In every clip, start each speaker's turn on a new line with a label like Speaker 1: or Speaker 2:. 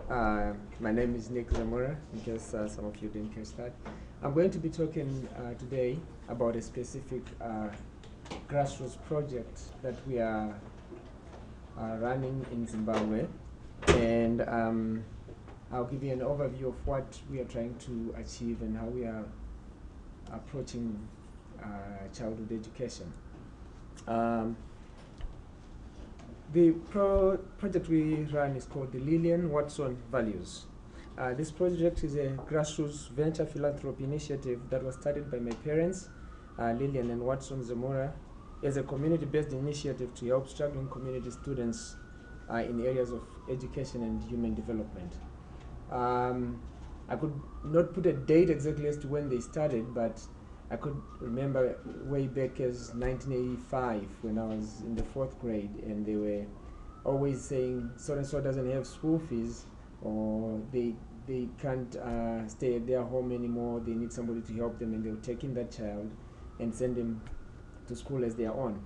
Speaker 1: My name is Nick Zamora, in case some of you didn't catch that. I'm going to be talking today about a specific grassroots project that we are running in Zimbabwe. And I'll give you an overview of what we are trying to achieve and how we are approaching childhood education. The project we run is called the Lillian Watson Values. This project is a grassroots venture philanthropy initiative that was started by my parents, Lillian and Watson Zamora, as a community-based initiative to help struggling community students in areas of education and human development. I could not put a date exactly as to when they started, but I could remember way back as 1985 when I was in the 4th grade, and they were always saying so-and-so doesn't have school fees, or they can't stay at their home anymore, they need somebody to help them, and they would take in that child and send them to school as their own.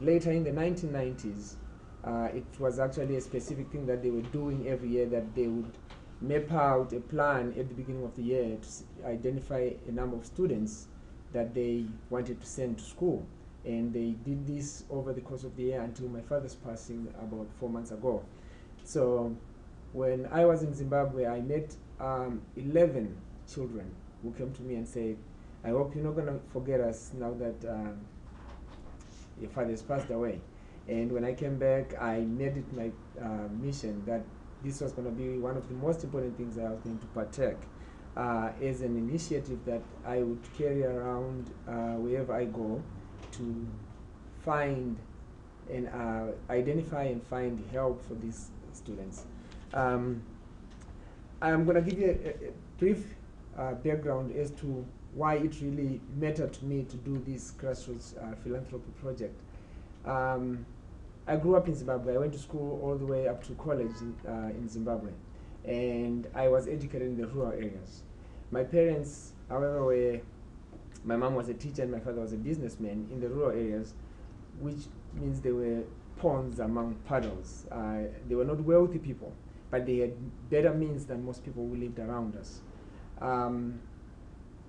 Speaker 1: Later in the 1990s, it was actually a specific thing that they were doing every year, that they would map out a plan at the beginning of the year to identify a number of students that they wanted to send to school. And they did this over the course of the year until my father's passing about 4 months ago. So when I was in Zimbabwe, I met 11 children who came to me and said, I hope you're not going to forget us now that your father has passed away. And when I came back, I made it my mission that this was going to be one of the most important things I was going to partake as an initiative that I would carry around wherever I go to find and identify and find help for these students. I'm going to give you a brief background as to why it really mattered to me to do this grassroots philanthropy project. I grew up in Zimbabwe. I went to school all the way up to college in Zimbabwe, and I was educated in the rural areas. My parents, however, my mom was a teacher and my father was a businessman in the rural areas, which means they were pawns among paddles. They were not wealthy people, but they had better means than most people who lived around us.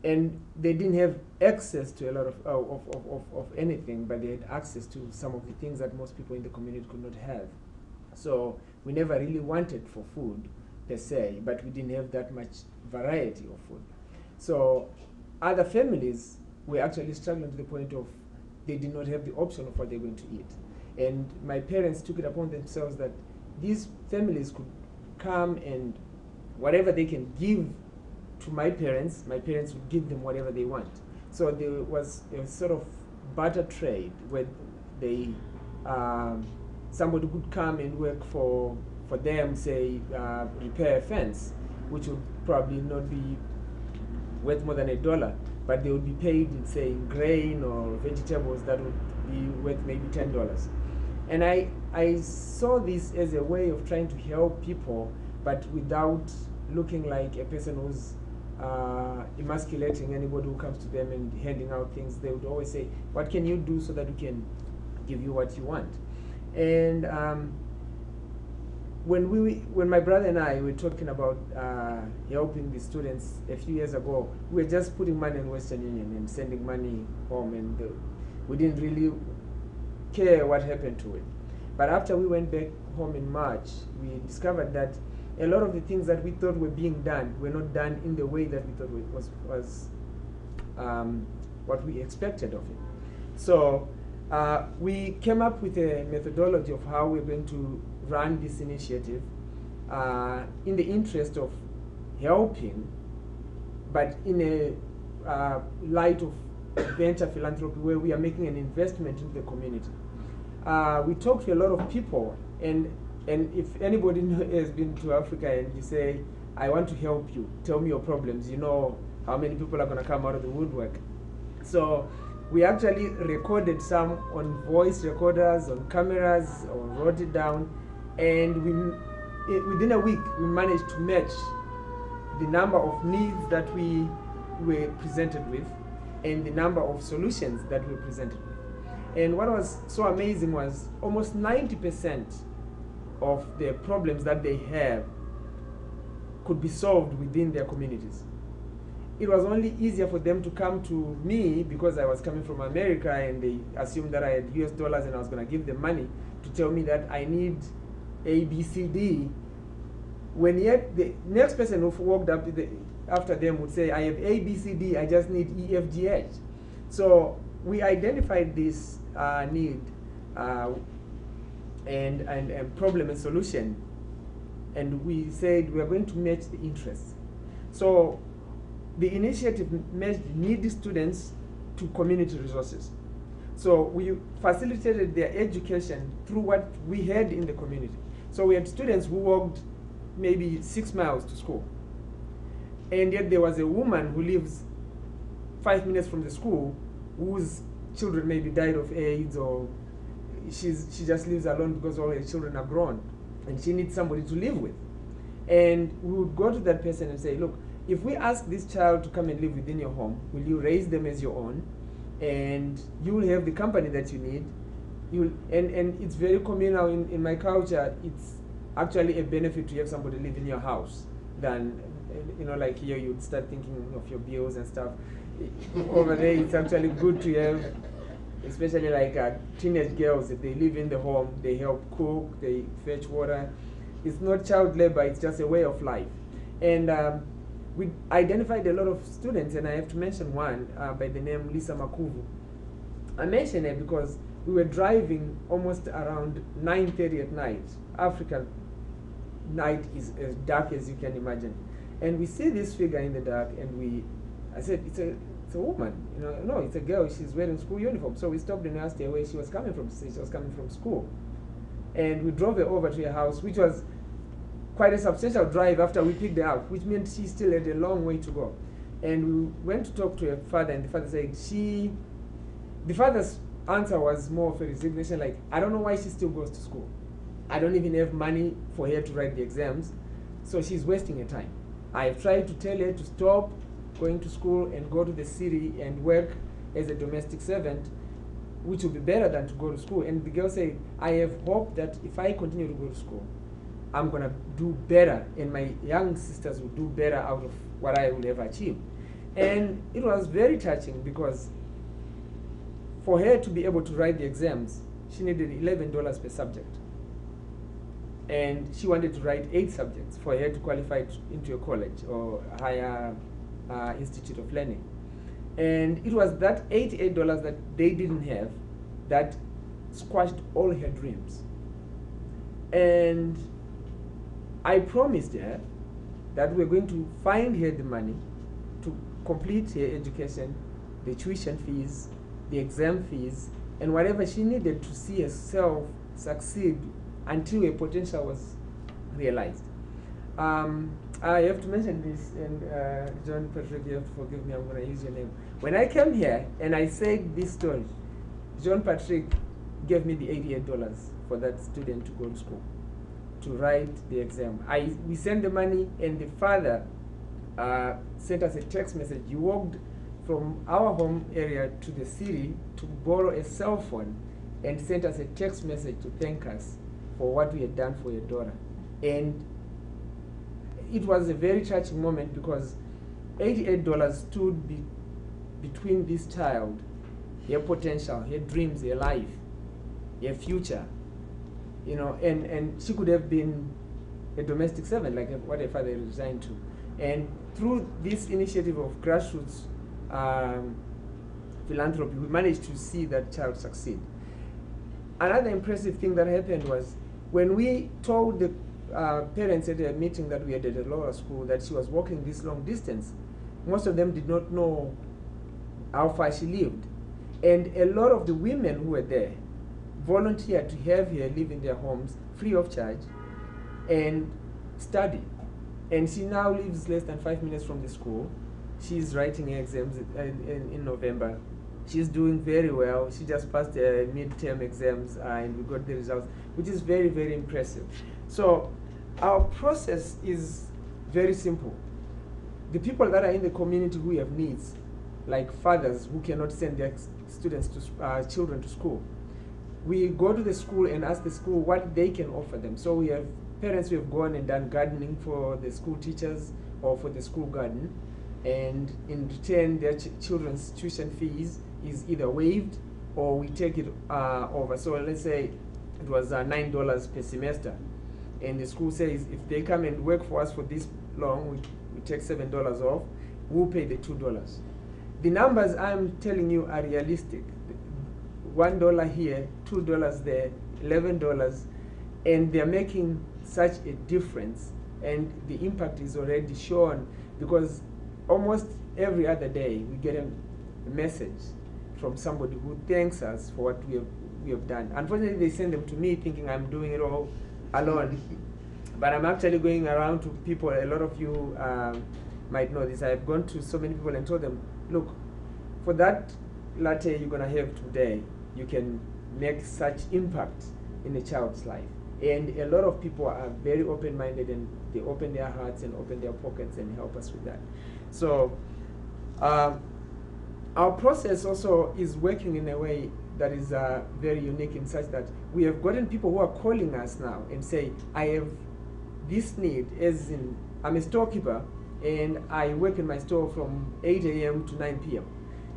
Speaker 1: And they didn't have access to a lot of anything, but they had access to some of the things that most people in the community could not have. So we never really wanted for food per se, but we didn't have that much variety of food. So other families were actually struggling to the point of they did not have the option of what they're going to eat. And my parents took it upon themselves that these families could come and whatever they can give to my parents would give them whatever they want. So there was a sort of barter trade where they, somebody could come and work for them, say, repair a fence, which would probably not be worth more than $1, but they would be paid in, say, grain or vegetables that would be worth maybe $10. And I saw this as a way of trying to help people, but without looking like a person who's emasculating anybody who comes to them and handing out things. They would always say, what can you do so that we can give you what you want? And when my brother and I were talking about helping the students a few years ago, we were just putting money in Western Union and sending money home, and we didn't really care what happened to it. But after we went back home in March, we discovered that a lot of the things that we thought were being done were not done in the way that we thought was what we expected of it. So we came up with a methodology of how we're going to run this initiative in the interest of helping, but in a light of venture philanthropy where we are making an investment into the community. We talked to a lot of people, and if anybody has been to Africa and you say, I want to help you, tell me your problems, you know how many people are going to come out of the woodwork. So we actually recorded some on voice recorders, on cameras, or wrote it down, and within a week we managed to match the number of needs that we were presented with and the number of solutions that we were presented with. And what was so amazing was almost 90% of the problems that they have could be solved within their communities. It was only easier for them to come to me because I was coming from America, and they assumed that I had US dollars and I was going to give them money to tell me that I need A, B, C, D, when yet the next person who walked up after them would say, I have A, B, C, D, I just need E, F, G, H. So we identified this need and problem and solution, and we said we are going to match the interests. So the initiative matched needy students to community resources. So we facilitated their education through what we had in the community. So we had students who walked maybe 6 miles to school, and yet there was a woman who lives 5 minutes from the school whose children maybe died of AIDS, or she just lives alone because all her children are grown and she needs somebody to live with. And we would go to that person and say, look, if we ask this child to come and live within your home, will you raise them as your own? And you will have the company that you need. And it's very communal in my culture. It's actually a benefit to have somebody live in your house than, like here you'd start thinking of your bills and stuff. Over there, it's actually good to have, especially like teenage girls, if they live in the home, they help cook, they fetch water. It's not child labor, it's just a way of life. And we identified a lot of students, and I have to mention one by the name Lisa Makuvu. I mention it because we were driving almost around 9:30 at night. African night is as dark as you can imagine. And we see this figure in the dark, and I said, it's a woman. No, it's a girl. She's wearing school uniform. So we stopped and asked her where she was coming from. She was coming from school. And we drove her over to her house, which was quite a substantial drive after we picked her up, which meant she still had a long way to go. And we went to talk to her father, and the father said the father's answer was more of a resignation, like, I don't know why she still goes to school. I don't even have money for her to write the exams, so she's wasting her time. I've tried to tell her to stop going to school and go to the city and work as a domestic servant, which would be better than to go to school. And the girl said, I have hope that if I continue to go to school, I'm going to do better, and my young sisters will do better out of what I will have achieved. And it was very touching because for her to be able to write the exams, she needed $11 per subject. And she wanted to write 8 subjects for her to qualify into a college or a higher institute of learning. And it was that $88 that they didn't have that squashed all her dreams. And I promised her that we're going to find her the money to complete her education, the tuition fees, the exam fees, and whatever she needed to see herself succeed until her potential was realized. I have to mention this, and John Patrick, you have to forgive me, I'm going to use your name. When I came here and I said this story, John Patrick gave me the $88 for that student to go to school, to write the exam. We sent the money, and the father sent us a text message. He walked from our home area to the city to borrow a cell phone and sent us a text message to thank us for what we had done for your daughter. And it was a very touching moment because $88 stood between this child, her potential, her dreams, her life, her future, and she could have been a domestic servant like what her father resigned to. And through this initiative of grassroots philanthropy, we managed to see that child succeed. Another impressive thing that happened was when we told the parents at a meeting that we had at a lower school that she was walking this long distance, most of them did not know how far she lived. And a lot of the women who were there volunteered to have her live in their homes free of charge and study. And she now lives less than 5 minutes from the school. She's writing her exams in November. She's doing very well. She just passed the midterm exams and we got the results, which is very, very impressive. So our process is very simple. The people that are in the community who have needs, like fathers who cannot send their children to school, we go to the school and ask the school what they can offer them. So we have parents who have gone and done gardening for the school teachers or for the school garden, and in return their children's tuition fees is either waived or we take it over. So let's say it was $9 per semester, and the school says if they come and work for us for this long, we take $7 off, we'll pay the $2. The numbers I'm telling you are realistic. $1 here, $2 there, $11, and they're making such a difference, and the impact is already shown, because almost every other day we get a message from somebody who thanks us for what we have done. Unfortunately, they send them to me thinking I'm doing it all alone, but I'm actually going around to people. A lot of you might know this. I've gone to so many people and told them, look, for that latte you're going to have today, you can make such impact in a child's life. And a lot of people are very open-minded, and they open their hearts and open their pockets and help us with that. So our process also is working in a way that is very unique, in such that we have gotten people who are calling us now and say, I have this need, as in I'm a storekeeper and I work in my store from 8 a.m. to 9 p.m.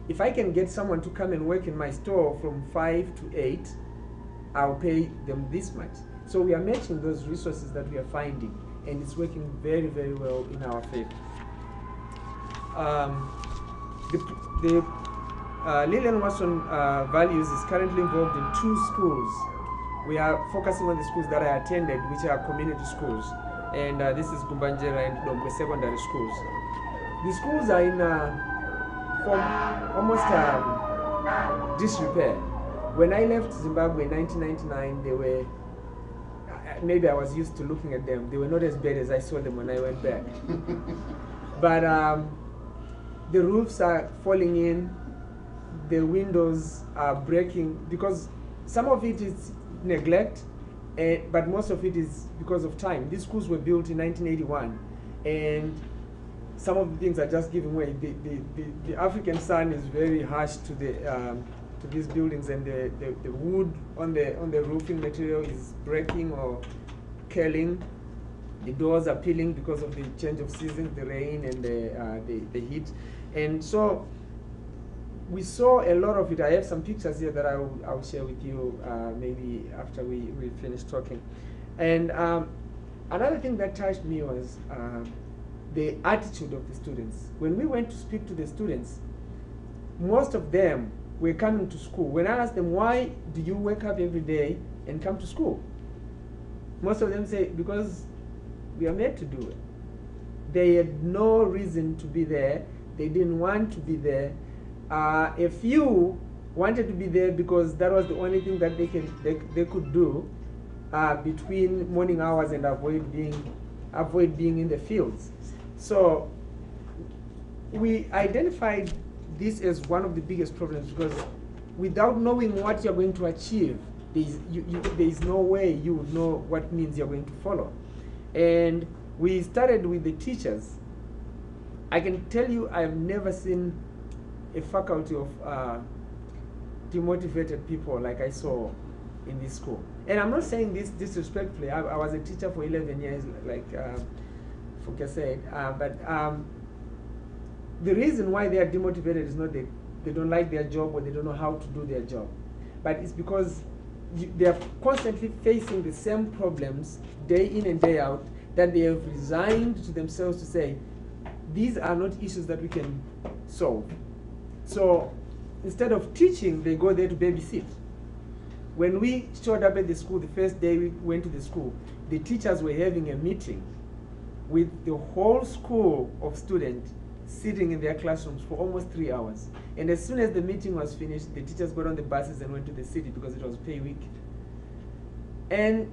Speaker 1: If I can get someone to come and work in my store from 5 to 8, I'll pay them this much. So we are matching those resources that we are finding, and it's working very, very well in our favor. The Lillian Watson Values is currently involved in 2 schools. We are focusing on the schools that I attended, which are community schools. And this is Gumbanjera and Dombe secondary schools. The schools are in almost disrepair. When I left Zimbabwe in 1999, they were, maybe I was used to looking at them, they were not as bad as I saw them when I went back. But the roofs are falling in, the windows are breaking, because some of it is neglect, but most of it is because of time. These schools were built in 1981, and some of the things are just giving way. The African sun is very harsh to these buildings, and the wood on the roofing material is breaking or curling. The doors are peeling because of the change of seasons, the rain and the heat. And so we saw a lot of it. I have some pictures here that I'll share with you maybe after we finish talking. And another thing that touched me was the attitude of the students. When we went to speak to the students, most of them were coming to school. When I asked them, why do you wake up every day and come to school? Most of them say, because we are made to do it. They had no reason to be there. They didn't want to be there. A few wanted to be there because that was the only thing that they could do between morning hours and avoid being in the fields. So we identified this as one of the biggest problems, because without knowing what you're going to achieve, there is no way you would know what means you're going to follow. And we started with the teachers. I can tell you I've never seen a faculty of demotivated people like I saw in this school. And I'm not saying this disrespectfully. I was a teacher for 11 years, like Fuka said. But the reason why they are demotivated is not that they don't like their job or they don't know how to do their job. But it's because they are constantly facing the same problems day in and day out, that they have resigned to themselves to say, these are not issues that we can solve. So instead of teaching, they go there to babysit. When we showed up at the school, the first day we went to the school, the teachers were having a meeting with the whole school of students sitting in their classrooms for almost 3 hours. And as soon as the meeting was finished, the teachers got on the buses and went to the city because it was pay week. And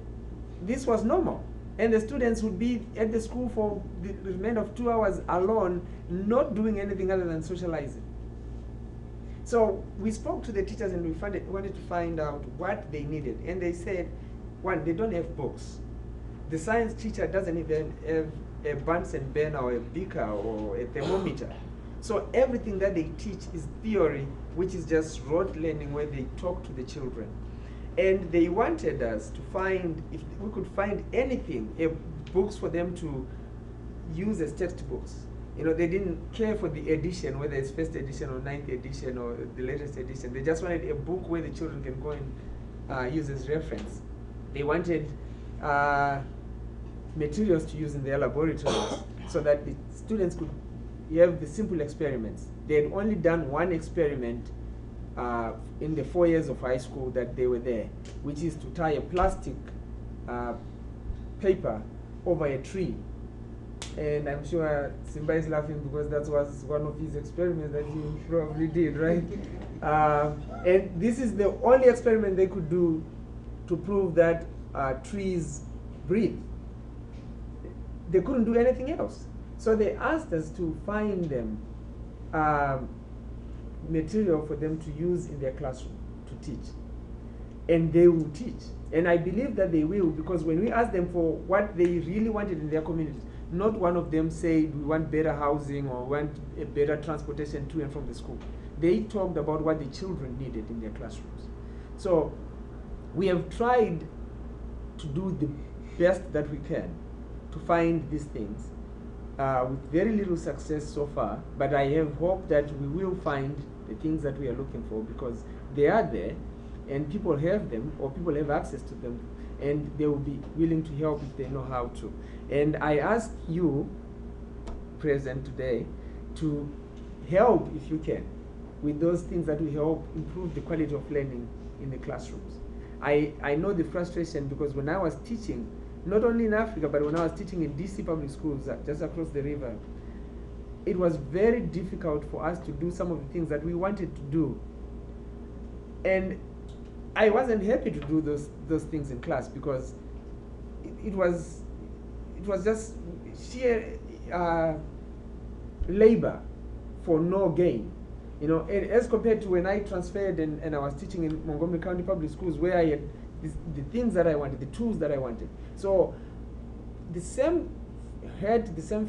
Speaker 1: this was normal. And the students would be at the school for the remainder of 2 hours alone, not doing anything other than socializing. So we spoke to the teachers and we wanted to find out what they needed. And they said, one, they don't have books. The science teacher doesn't even have a Bunsen burner or a beaker or a thermometer. So everything that they teach is theory, which is just rote learning where they talk to the children. And they wanted us to find, if we could find anything, books for them to use as textbooks. You know, they didn't care for the edition, whether it's first edition or ninth edition or the latest edition. They just wanted a book where the children can go and use as reference. They wanted materials to use in their laboratories so that the students could have the simple experiments. They had only done one experiment in the 4 years of high school that they were there, which is to tie a plastic paper over a tree. And I'm sure Simba is laughing because that was one of his experiments that he probably did, right? And this is the only experiment they could do to prove that trees breathe. They couldn't do anything else. So they asked us to find them material for them to use in their classroom to teach. And they will teach. And I believe that they will, because when we asked them for what they really wanted in their communities, not one of them said we want better housing or want a better transportation to and from the school. They talked about what the children needed in their classrooms. So we have tried to do the best that we can to find these things with very little success so far, but I have hope that we will find the things that we are looking for, because they are there and people have them, or people have access to them, and they will be willing to help if they know how to. And I ask you, present today, to help if you can with those things that will help improve the quality of learning in the classrooms. I know the frustration, because when I was teaching, not only in Africa, but when I was teaching in DC public schools just across the river, it was very difficult for us to do some of the things that we wanted to do. And I wasn't happy to do those things in class, because it was just sheer labor for no gain. You know, and as compared to when I transferred and I was teaching in Montgomery County Public Schools, where I had the things that I wanted, the tools that I wanted. So the same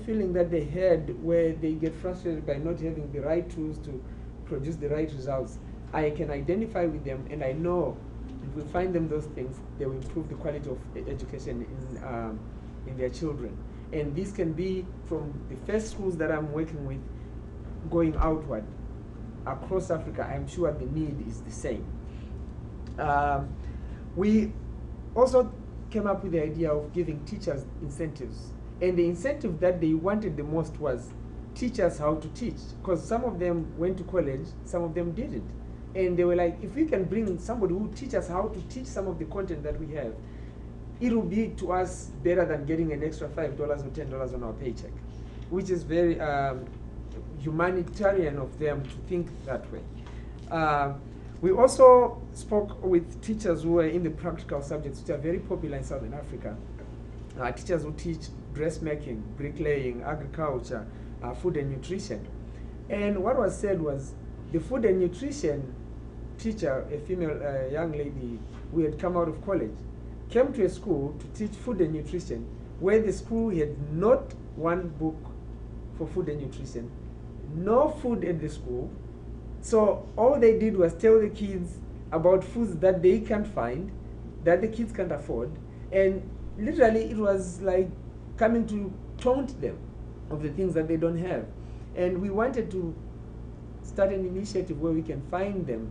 Speaker 1: feeling that they had, where they get frustrated by not having the right tools to produce the right results. I can identify with them, and I know if we find them those things, they will improve the quality of education in their children. And this can be from the first schools that I'm working with, going outward across Africa. I'm sure the need is the same. We also came up with the idea of giving teachers incentives. And the incentive that they wanted the most was teach us how to teach, because some of them went to college, some of them didn't. And they were like, if we can bring somebody who teach us how to teach some of the content that we have, it will be to us better than getting an extra $5 or $10 on our paycheck, which is very humanitarian of them to think that way. We also spoke with teachers who were in the practical subjects, which are very popular in Southern Africa. Teachers who teach dressmaking, bricklaying, agriculture, food and nutrition. And what was said was, the food and nutrition teacher, a female young lady who had come out of college, came to a school to teach food and nutrition, where the school had not one book for food and nutrition, no food at the school. So all they did was tell the kids about foods that they can't find, that the kids can't afford, and literally it was like coming to taunt them of the things that they don't have. And we wanted to start an initiative where we can find them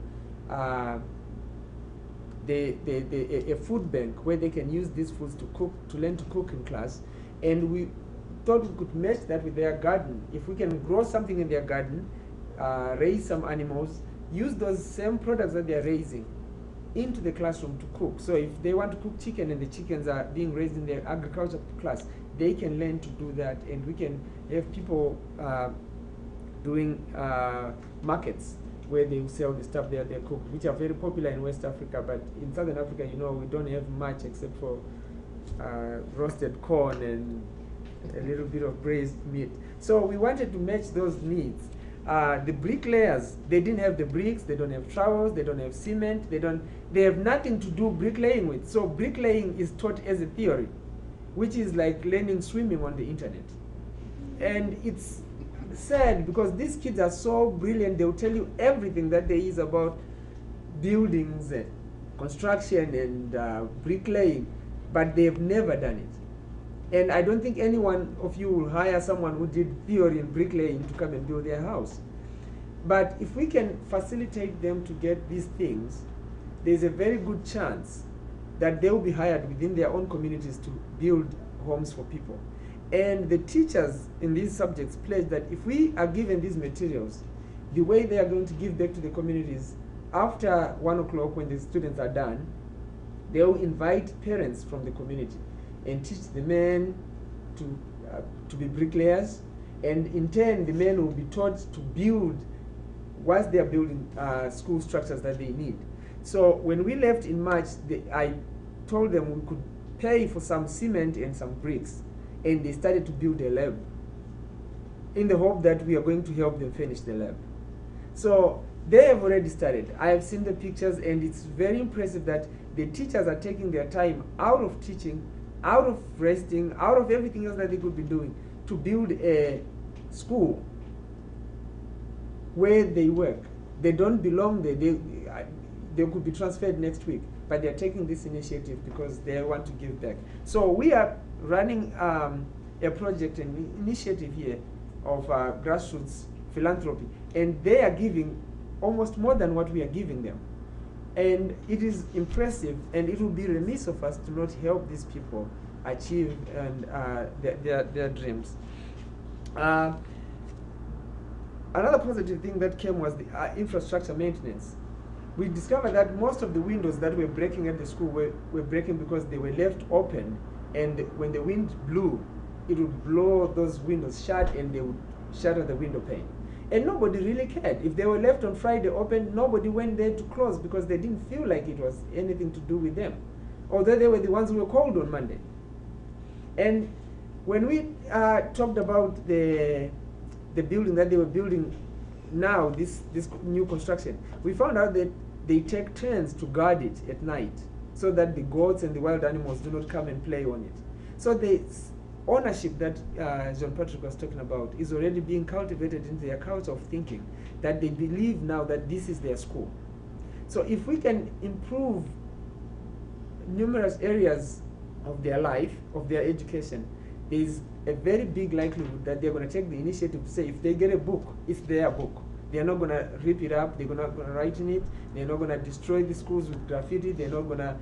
Speaker 1: a food bank where they can use these foods to cook, to learn to cook in class. And we thought we could match that with their garden. If we can grow something in their garden, raise some animals, use those same products that they're raising into the classroom to cook. So if they want to cook chicken and the chickens are being raised in their agriculture class, they can learn to do that, and we can have people doing markets where they sell the stuff that they cook, which are very popular in West Africa. But in Southern Africa, you know, we don't have much except for roasted corn and a little bit of braised meat. So we wanted to match those needs. The bricklayers, they didn't have the bricks, they don't have trowels, they don't have cement, they have nothing to do bricklaying with. So bricklaying is taught as a theory, which is like learning swimming on the internet. And it's sad because these kids are so brilliant, they'll tell you everything that there is about buildings construction and bricklaying, but they've never done it. And I don't think any one of you will hire someone who did theory in bricklaying to come and build their house. But if we can facilitate them to get these things, there's a very good chance that they will be hired within their own communities to build homes for people. And the teachers in these subjects pledge that if we are given these materials, the way they are going to give back to the communities after 1 o'clock when the students are done, they will invite parents from the community and teach the men to be bricklayers, and in turn the men will be taught to build once they are building school structures that they need. So when we left in March, I told them we could pay for some cement and some bricks, and they started to build a lab in the hope that we are going to help them finish the lab. So they have already started. I have seen the pictures, and it's very impressive that the teachers are taking their time out of teaching, out of resting, out of everything else that they could be doing to build a school where they work. They don't belong there. They could be transferred next week, but they're taking this initiative because they want to give back. So we are running a project, an initiative here of grassroots philanthropy, and they are giving almost more than what we are giving them. And it is impressive, and it will be remiss of us to not help these people achieve their dreams. Another positive thing that came was the infrastructure maintenance. We discovered that most of the windows that were breaking at the school were breaking because they were left open, and when the wind blew, it would blow those windows shut and they would shatter the window pane. And nobody really cared. If they were left on Friday open, nobody went there to close because they didn't feel like it was anything to do with them, although they were the ones who were called on Monday. And when we talked about the building that they were building now, this new construction, we found out that they take turns to guard it at night so that the goats and the wild animals do not come and play on it. So the ownership that John Patrick was talking about is already being cultivated into their culture of thinking, that they believe now that this is their school. So if we can improve numerous areas of their life, of their education, there is a very big likelihood that they're going to take the initiative to say, if they get a book, it's their book. They're not going to rip it up, they're not going to write in it, they're not going to destroy the schools with graffiti, they're not going to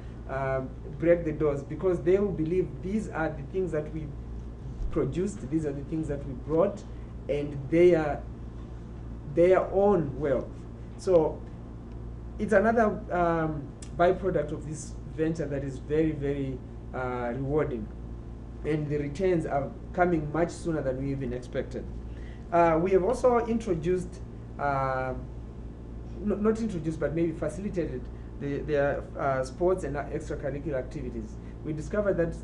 Speaker 1: break the doors, because they will believe these are the things that we produced, these are the things that we brought, and they are their own wealth. So it's another byproduct of this venture that is very, very rewarding, and the returns are coming much sooner than we even expected. We have also introduced, not introduced, but maybe facilitated their sports and extracurricular activities. We discovered that,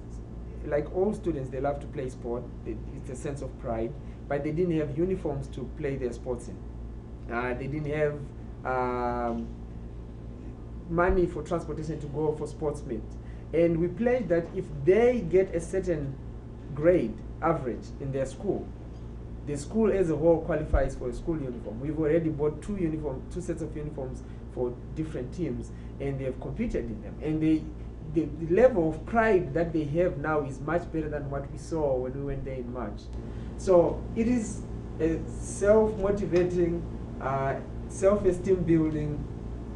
Speaker 1: like all students, they love to play sport. It's a sense of pride, but they didn't have uniforms to play their sports in. They didn't have money for transportation to go for sports meets. And we pledged that if they get a certain grade average in their school, the school as a whole qualifies for a school uniform. We've already bought two sets of uniforms for different teams, and they have competed in them. And the level of pride that they have now is much better than what we saw when we went there in March. So it is a self-motivating, self-esteem building,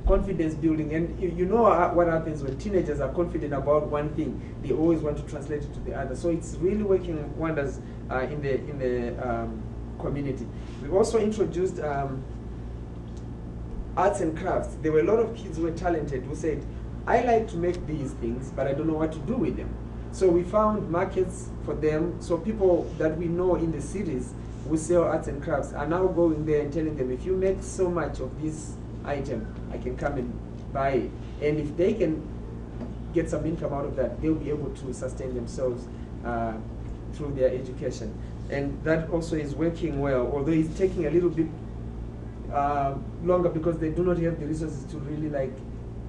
Speaker 1: confidence building. And you know what happens when teenagers are confident about one thing, they always want to translate it to the other. So it's really working wonders in the community. We also introduced arts and crafts. There were a lot of kids who were talented who said, I like to make these things, but I don't know what to do with them. So we found markets for them. So people that we know in the cities who sell arts and crafts are now going there and telling them, if you make so much of this item, I can come and buy it. And if they can get some income out of that, they'll be able to sustain themselves through their education. And that also is working well, although it's taking a little bit longer because they do not have the resources to really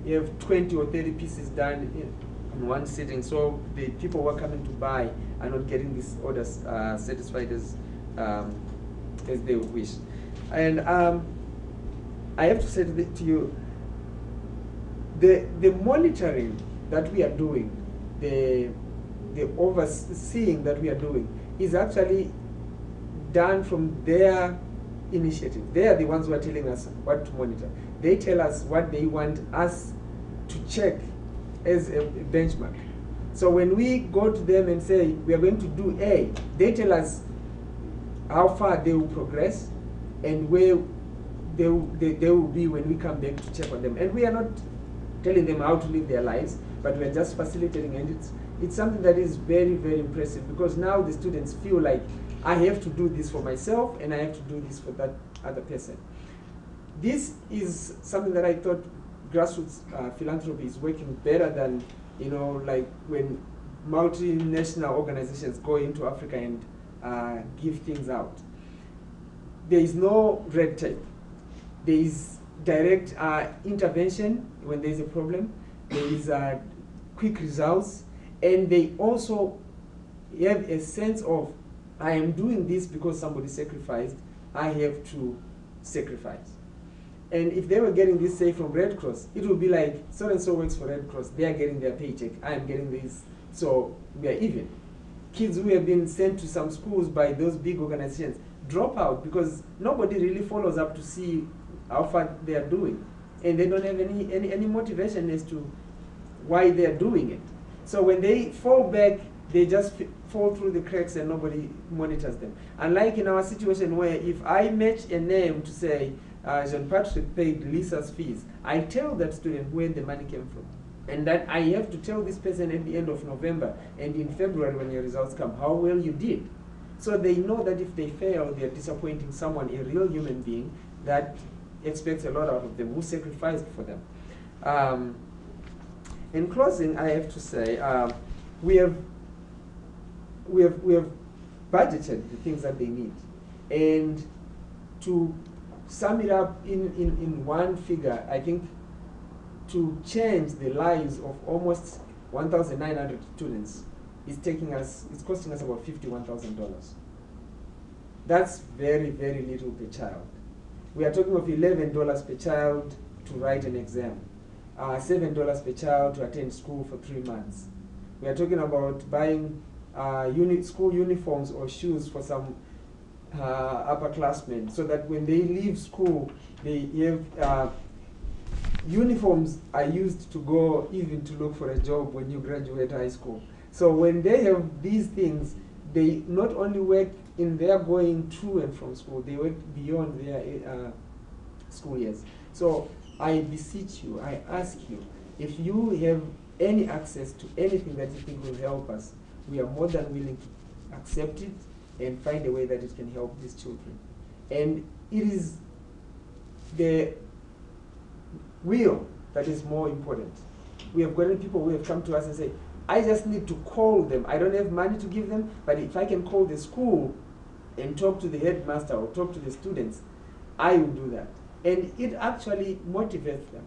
Speaker 1: you have 20 or 30 pieces done in one sitting. So the people who are coming to buy are not getting these orders satisfied as they wish. And I have to say to you, the monitoring that we are doing, the overseeing that we are doing is actually done from their initiative. They are the ones who are telling us what to monitor. They tell us what they want us to check as a benchmark. So when we go to them and say we are going to do A, they tell us how far they will progress and where they will be when we come back to check on them. And we are not telling them how to live their lives, but we are just facilitating. And it's something that is very, very impressive, because now the students feel like I have to do this for myself and I have to do this for that other person. This is something that I thought grassroots philanthropy is working better than, you know, like when multinational organizations go into Africa and give things out. There is no red tape. There is direct intervention when there is a problem. There is quick results. And they also have a sense of, I am doing this because somebody sacrificed. I have to sacrifice. And if they were getting this, say, from Red Cross, it would be like, so-and-so works for Red Cross. They are getting their paycheck. I am getting this. So we are even. Kids who have been sent to some schools by those big organizations drop out because nobody really follows up to see how far they are doing. And they don't have any motivation as to why they are doing it. So when they fall back, they just fall through the cracks and nobody monitors them. Unlike in our situation where if I match a name to say, Jean Patrick paid Lisa's fees, I tell that student where the money came from. And that I have to tell this person at the end of November and in February when your results come, how well you did. So they know that if they fail, they're disappointing someone, a real human being that expects a lot out of them, who sacrificed for them. In closing, I have to say, we have budgeted the things that they need. And to sum it up in one figure, I think to change the lives of almost 1,900 students is costing us about $51,000. That's very, very little per child. We are talking of $11 per child to write an exam, $7 per child to attend school for 3 months. We are talking about buying school uniforms or shoes for some upperclassmen, so that when they leave school, they have uniforms are used to go even to look for a job when you graduate high school. So when they have these things, they not only work in their going to and from school, they work beyond their school years. So I beseech you, I ask you, if you have any access to anything that you think will help us, we are more than willing to accept it and find a way that it can help these children. And it is the will that is more important. We have gotten people who have come to us and say, I just need to call them. I don't have money to give them, but if I can call the school and talk to the headmaster or talk to the students, I will do that. And it actually motivates them.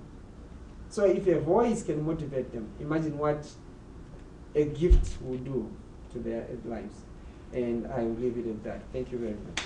Speaker 1: So if a voice can motivate them, imagine what a gift will do to their lives. And I will leave it at that. Thank you very much.